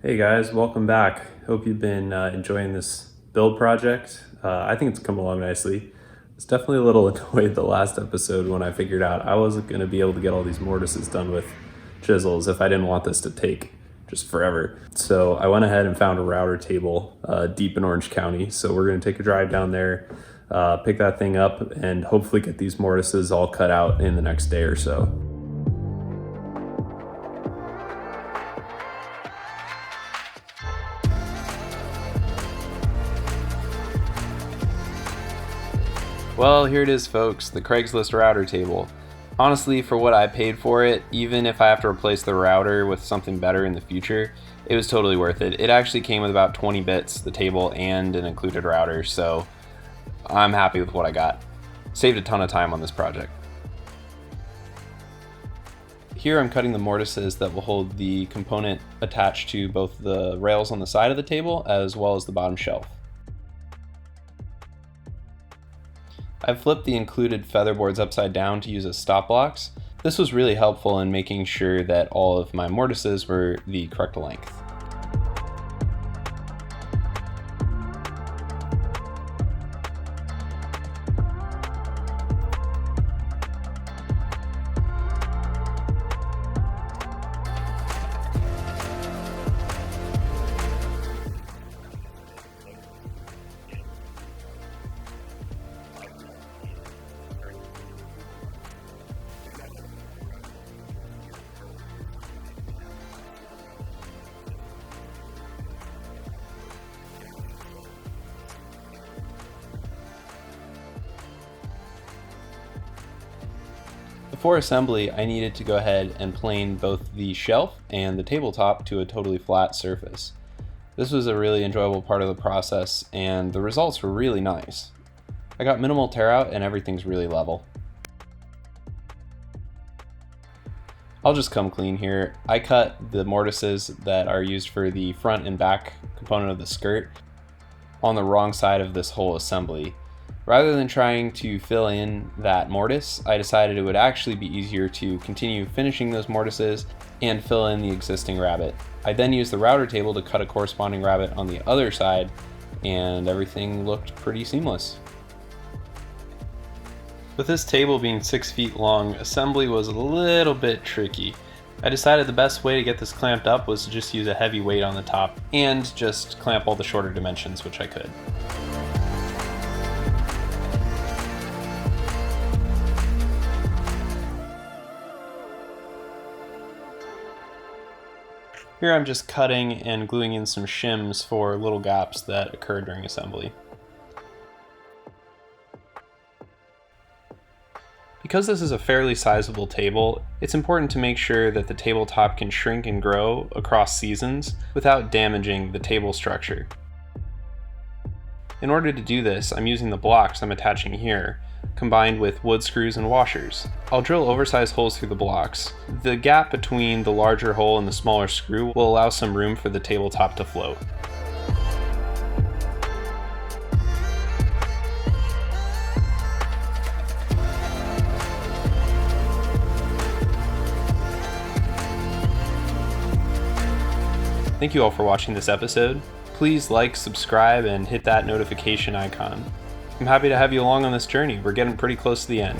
Hey guys, welcome back. Hope you've been enjoying this build project. I think it's come along nicely. I was definitely a little annoyed the last episode when I figured out I wasn't going to be able to get all these mortises done with chisels if I didn't want this to take just forever. So I went ahead and found a router table deep in Orange County. So we're going to take a drive down there, pick that thing up, and hopefully get these mortises all cut out in the next day or so. Well, here it is, folks, the Craigslist router table. Honestly, for what I paid for it, even if I have to replace the router with something better in the future, it was totally worth it. It actually came with about 20 bits, the table, and an included router, so I'm happy with what I got. Saved a ton of time on this project. Here I'm cutting the mortises that will hold the component attached to both the rails on the side of the table as well as the bottom shelf. I've flipped the included featherboards upside down to use as stop blocks. This was really helpful in making sure that all of my mortises were the correct length. Before assembly, I needed to go ahead and plane both the shelf and the tabletop to a totally flat surface. This was a really enjoyable part of the process, and the results were really nice. I got minimal tear out and everything's really level. I'll just come clean here. I cut the mortises that are used for the front and back component of the skirt on the wrong side of this whole assembly. Rather than trying to fill in that mortise, I decided it would actually be easier to continue finishing those mortises and fill in the existing rabbet. I then used the router table to cut a corresponding rabbet on the other side, and everything looked pretty seamless. With this table being 6 feet long, assembly was a little bit tricky. I decided the best way to get this clamped up was to just use a heavy weight on the top and just clamp all the shorter dimensions, which I could. Here I'm just cutting and gluing in some shims for little gaps that occur during assembly. Because this is a fairly sizable table, it's important to make sure that the tabletop can shrink and grow across seasons without damaging the table structure. In order to do this, I'm using the blocks I'm attaching here, combined with wood screws and washers. I'll drill oversized holes through the blocks. The gap between the larger hole and the smaller screw will allow some room for the tabletop to float. Thank you all for watching this episode. Please like, subscribe, and hit that notification icon. I'm happy to have you along on this journey. We're getting pretty close to the end.